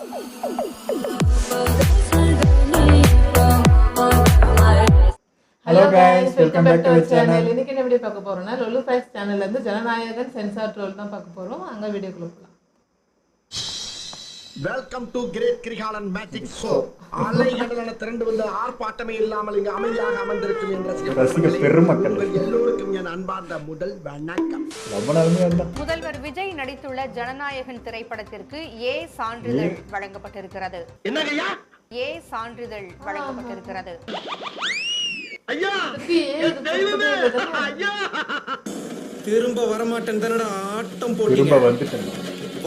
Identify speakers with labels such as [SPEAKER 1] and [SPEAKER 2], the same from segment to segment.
[SPEAKER 1] Hello guys, welcome back to our channel. இன்னைக்கு என்ன video பார்க்க போறோம்னா லொலு ஃபேக்ஸ் சேனல்ல இருந்து ஜனநாயகன் சென்சார் ட்ரோல் தான் பார்க்க போறோம். அங்க வீடியோக்குள்ள போலாம்.
[SPEAKER 2] Welcome to great Kirikalan magic show. அலைகடலான திரண்டு வந்து ஆர்ப்பாட்டமே இல்லாமல் இங்கு அமைதியாக அமர்ந்திருக்கும் என்ற
[SPEAKER 1] ரசிக பெருமக்கள்
[SPEAKER 2] எல்லோருக்கும் என் அன்பார்ந்த முதல் வணக்கம்.
[SPEAKER 3] முதல்வர் விஜய் நடித்துள்ள ஜனநாயகன் திரைப்படத்திற்கு ஏ சான்றிதழ் வழங்கப்பட்டிருக்கிறது.
[SPEAKER 2] என்னங்கய்யா?
[SPEAKER 3] ஏ சான்றிதழ் வழங்கப்பட்டிருக்கிறது.
[SPEAKER 2] ஐயா, ஐயா,
[SPEAKER 4] திரும்ப வரமாட்டேன் தானடா ஆட்டம் போட்டு.
[SPEAKER 1] திரும்ப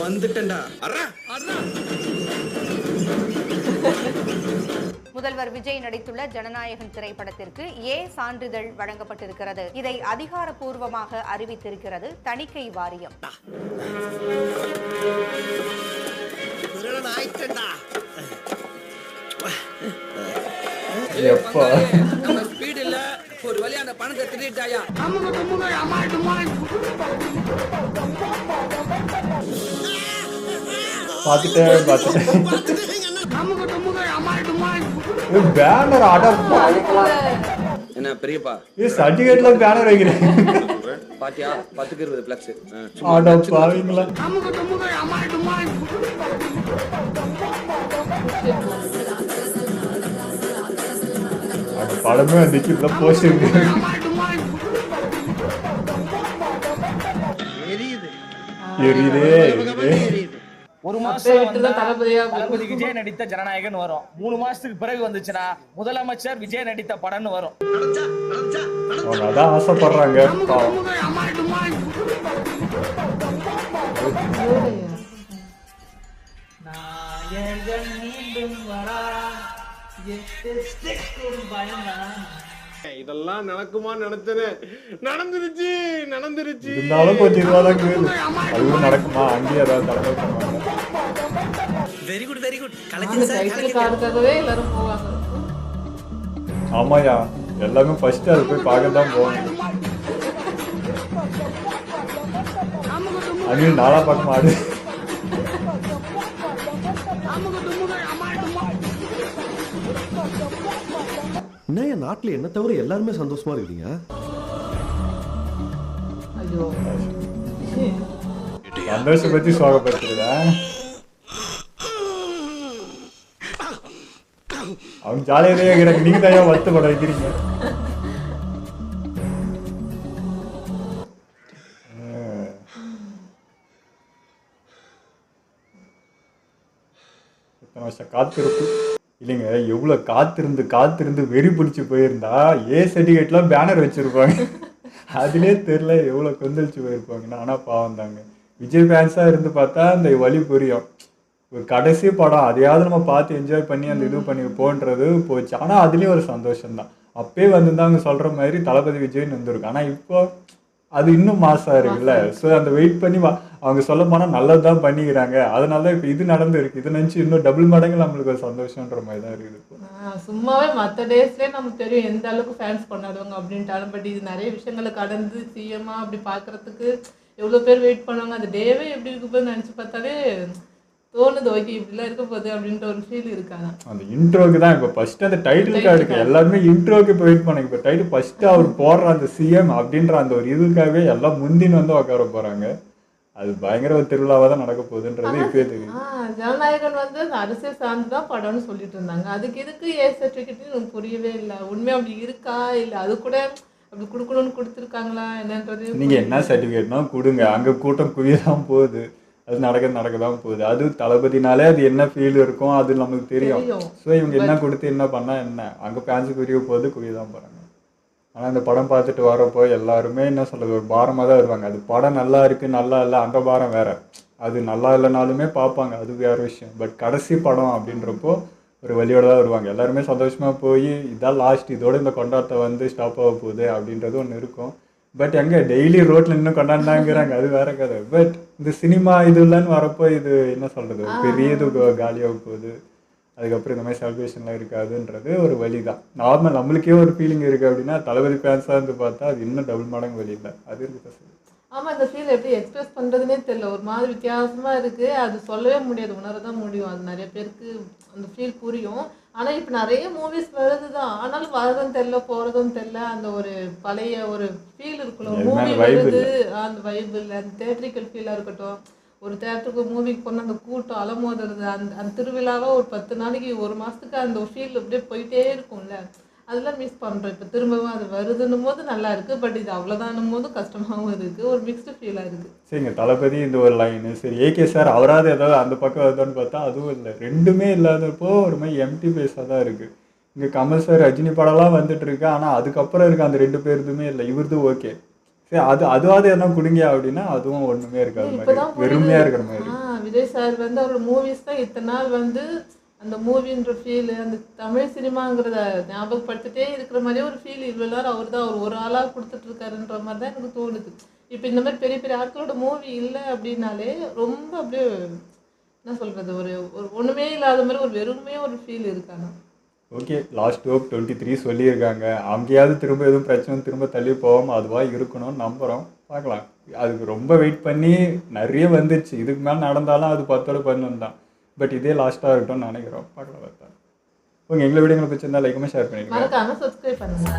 [SPEAKER 4] வந்துட்டேன்டா.
[SPEAKER 3] முதல்வர் விஜய் நடித்துள்ள ஜனநாயகன் திரைப்படத்திற்கு ஏ சான்றிதழ் வழங்கப்பட்டிருக்கிறது. இதை அதிகாரப்பூர்வமாக அறிவித்திருக்கிறது தணிக்கை வாரியம்.
[SPEAKER 4] நம்ம ஸ்பீட் இல்ல, ஒரு வழியா அந்த பணத்தை திருடிட்டாயா.
[SPEAKER 1] பேனர்
[SPEAKER 4] என்ன பெரியப்பா
[SPEAKER 1] சர்டிபிகேட்ல பேனர் வைக்கிறேன்.
[SPEAKER 4] பாத்தியா 10க்கு 20 பிளக்ஸ்.
[SPEAKER 1] பாவீங்களா? படமே வந்துச்சு, இப்ப போஸ்ட்
[SPEAKER 5] ஒரு மாசம் தளபதி விஜய் நடித்த ஜனநாயகன் வரும். 3 மாசத்துக்கு பிறகு வந்துச்சுன்னா முதலமைச்சர் விஜய் நடித்த படம்னு வரும்.
[SPEAKER 1] அதான் ஆசைப்படுறாங்க.
[SPEAKER 6] இதெல்லாம் நடக்குமா நினைச்சது, நடந்துருச்சு.
[SPEAKER 1] இருந்தாலும் கொஞ்சம் இதுவாதான் கேளு, அதுவும் நடக்குமா? அங்கேயே ஏதாவது
[SPEAKER 4] வெரி குட் வெரி குட்.
[SPEAKER 1] எல்லாரும் போவாங்க. ஆமாயா, எல்லாமே ஃபர்ஸ்ட் அது போய் பார்க்க தான் போவாங்க. அங்கேயும் நாளா பார்க்க மாடு.
[SPEAKER 7] என்ன என் நாட்டுல என்ன தவிர எல்லாருமே சந்தோஷமா இருக்கீங்க?
[SPEAKER 1] சந்தோஷம் பத்தி சுவாகப்படுத்துறதா? அவங்க ஜாலியாவே இருக்கிறாங்க, நீங்க தான் வருத்தப்பட வைக்கிறீங்க. இத்தனை வருஷம் காத்திருப்பு இல்லைங்க, எவ்வளோ காத்திருந்து வெறி பிடிச்சி போயிருந்தா ஏ சர்டிஃபிகேட்லாம் பேனர் வச்சுருப்பாங்க. அதுலேயே தெரில எவ்வளோ கொந்தளிச்சு போயிருப்பாங்கன்னு. ஆனால் பாவம் தாங்க, விஜய் ஃபேன்ஸாக இருந்து பார்த்தா அந்த வழி புரியும். ஒரு கடைசி படம் அதையாவது நம்ம பார்த்து என்ஜாய் பண்ணி அந்த இது பண்ணி போன்றது போச்சு. ஆனால் அதுலேயும் ஒரு சந்தோஷம்தான். அப்பயே வந்துருந்தா அவங்க சொல்கிற மாதிரி தளபதி விஜய்னு வந்துருக்கு. ஆனால் இப்போ அது இன்னும் மாசாக இருக்குல்ல. ஸோ அந்த வெயிட் பண்ணி அவங்க சொல்ல போனால் நல்லது தான் பண்ணிக்கிறாங்க. அதனால தான் இப்போ இது நடந்துருக்கு. இதை நினச்சி இன்னும் டபுள் மடங்கு நம்மளுக்கு ஒரு சந்தோஷன்ற மாதிரி தான் இருக்குது.
[SPEAKER 8] சும்மாவே மற்ற டேஸ்லேயே நமக்கு தெரியும் எந்த அளவுக்கு ஃபேன்ஸ் கொண்டாடுவாங்க அப்படின்ட்டாலும். பட் இது நிறைய விஷயங்களை கடந்து சிஎம்மா அப்படி பார்க்குறதுக்கு எவ்வளோ பேர் வெயிட் பண்ணுவாங்க. அந்த டேவே எப்படி இருக்க போது நினச்சி பார்த்தாலே தோணுது, ஓகே இப்படிலாம் இருக்க போகுது அப்படின்ற ஒரு ஃபீல் இருக்காங்க.
[SPEAKER 1] அந்த இன்ட்ரோக்கு தான் இப்போ ஃபர்ஸ்ட் அந்த டைட்டில் கார்டுக்கு எல்லாருமே இன்ட்ரோக்கு இப்போ வெயிட் பண்ணாங்க. இப்போ டைட்டில் ஃபர்ஸ்ட் அவர் போடுற அந்த சிஎம் அப்படின்ற அந்த ஒரு இதுக்காகவே எல்லாம் முந்தின்னு வந்து உட்கார போறாங்க. அது பயங்கர ஒரு திருவிழாவாக தான் நடக்க போகுதுன்றது இப்பயே தெரியும்.
[SPEAKER 8] ஜனநாயகன் வந்து அரசியல் சார்ந்து தான் படம்னு சொல்லிட்டு இருந்தாங்க. அதுக்கு எதுக்கு ஏ சர்டிஃபிகேட் எனக்கு புரியவே இல்லை. உண்மையாக அப்படி இருக்கா இல்லை அது கூட அப்படி கொடுக்கணும்னு கொடுத்துருக்காங்களா என்னன்றது.
[SPEAKER 1] நீங்கள் என்ன சர்டிஃபிகேட்னா கொடுங்க, அங்கே கூட்டம் குவியதான் போகுது. அது நடக்க தான் போகுது. அது தளபதினாலே அது என்ன ஃபீல் இருக்கும் அது நமக்கு தெரியும். ஸோ இவங்க என்ன கொடுத்து என்ன பண்ணால் என்ன, அங்கே ஃபேன்ஸு குவிய போகுது, குவியதான் போகிறாங்க. ஆனால் இந்த படம் பார்த்துட்டு வரப்போ எல்லாருமே என்ன சொல்கிறது, ஒரு பாரமாக தான் வருவாங்க. அது படம் நல்லா இருக்குது நல்லா இல்லை அந்த பாரம் வேறு. அது நல்லா இல்லைனாலுமே பார்ப்பாங்க, அது வேறு விஷயம். பட் கடைசி படம் அப்படின்றப்போ ஒரு வழியோடு தான் வருவாங்க. எல்லாருமே சந்தோஷமாக போய் இதான் லாஸ்ட், இதோட இந்த கொண்டாட்டத்தை வந்து ஸ்டாப் ஆக போகுது அப்படின்றது ஒன்று இருக்கும். பட் எங்கே டெய்லி ரோட்டில் இன்னும் கொண்டாடினாங்கிறாங்க, அது வேற கதை. பட் இந்த சினிமா இதுலன்னு வரப்போ இது என்ன சொல்கிறது, பெரிய இது காலியாக போகுது. அதுக்கப்புறம் இந்த மாதிரி செலிப்ரேஷன்லாம் இருக்காதுன்றது ஒரு வழி தான். நார்மல் நம்மளுக்கே ஒரு ஃபீலிங் இருக்குது அப்படின்னா தளபதி ஃபேன்ஸாக இருந்து பார்த்தா அது இன்னும் டபுள் மடங்கு வழி இல்லை. அது இருக்குது.
[SPEAKER 8] ஆமா, இந்த ஃபீல் எப்படி எக்ஸ்பிரஸ் பண்றதுனே தெரியல. ஒரு மாதிரி வித்தியாசமா இருக்கு. அது சொல்லவே முடியாது, உணரதான் முடியும். அது நிறைய பேருக்கு அந்த ஃபீல் புரியும். ஆனா இப்ப நிறைய மூவிஸ் வருதுதான், ஆனாலும் வரதும் தெரியல, போறதும் தெரியல. அந்த ஒரு பழைய ஒரு ஃபீல் இருக்குல்ல, ஒரு மூவி வருது, அந்த வைப் இல்லை. அந்த தேட்டரிக்கல் ஃபீலா இருக்கட்டும், ஒரு தேட்டருக்கு மூவிக்கு போனால் அந்த கூட்டம் அலமோதுறது, அந்த திருவிழாவை ஒரு 10 நாளைக்கு 1 மாசத்துக்கு அந்த ஃபீல் அப்படியே போயிட்டே இருக்கும்ல, அதெல்லாம் மிஸ் பண்ணுறோம். இப்போ திரும்பவும் அது வருதுன்னும் போது நல்லா இருக்குது, பட் இது அவ்வளோதானும் போது கஷ்டமாகவும் இருக்குது. ஒரு மிக்ஸ்டு ஃபீலாக இருக்குது.
[SPEAKER 1] சரிங்க, தளபதி இந்த ஒரு லைனு சரி, ஏகே சார் அவராது ஏதாவது அந்த பக்கம் வருதான்னு பார்த்தா அதுவும் இல்லை. ரெண்டுமே இல்லாதப்போ ஒரு மாதிரி எம்டி பேஸாக தான் இருக்குது. இங்கே கமல் சார் ரஜினி படம்லாம் வந்துட்டு இருக்கு, ஆனால் அதுக்கப்புறம் இருக்க அந்த 2 பேருதுமே இல்லை. இவருது ஓகே, சரி அதுவாது எதனா குடுங்க அப்படின்னா அதுவும் ஒன்றுமே இருக்காது, மாதிரி வெறுமையாக இருக்கிற மாதிரி.
[SPEAKER 8] விஜய் சார் வந்து அவரோட மூவிஸ் தான் இத்தனை நாள் வந்து அந்த மூவின்ற ஃபீல், அந்த தமிழ் சினிமாங்கிறத ஞாபகப்படுத்திட்டே இருக்கிற மாதிரியே ஒரு ஃபீல் இவ்வளோ நேரம் அவர் தான் ஒரு ஆளாக கொடுத்துட்ருக்காருன்ற மாதிரி தான் எனக்கு தோணுது. இப்போ இந்த மாதிரி பெரிய பெரிய ஆட்களோட மூவி இல்லை அப்படின்னாலே ரொம்ப அப்படியே என்ன சொல்கிறது, ஒரு ஒன்றுமே இல்லாத மாதிரி ஒரு வெறுமையாக ஒரு ஃபீல் இருக்காங்க.
[SPEAKER 1] ஓகே, லாஸ்ட் ஹோப் 23 சொல்லியிருக்காங்க. அங்கேயாவது திரும்ப எதுவும் பிரச்சனை திரும்ப தள்ளி போகாமல் அதுவாக இருக்கணும்னு நம்புகிறோம். பார்க்கலாம். அதுக்கு ரொம்ப வெயிட் பண்ணி நிறைய வந்துச்சு, இதுக்கு மேலே நடந்தாலும் அது 10ஓட 11 தான். பட் இதே லாஸ்ட்டாக இருக்கட்டும்னு நினைக்கிறோம். பார்க்கலாம் பார்த்தா. உங்கள் எங்களை வீடியோங்களை பிடிச்சிருந்தா லைக் ஷேர் பண்ணிக்கலாம்.
[SPEAKER 8] மறக்காம சப்ஸ்கிரைப் பண்ணுங்க.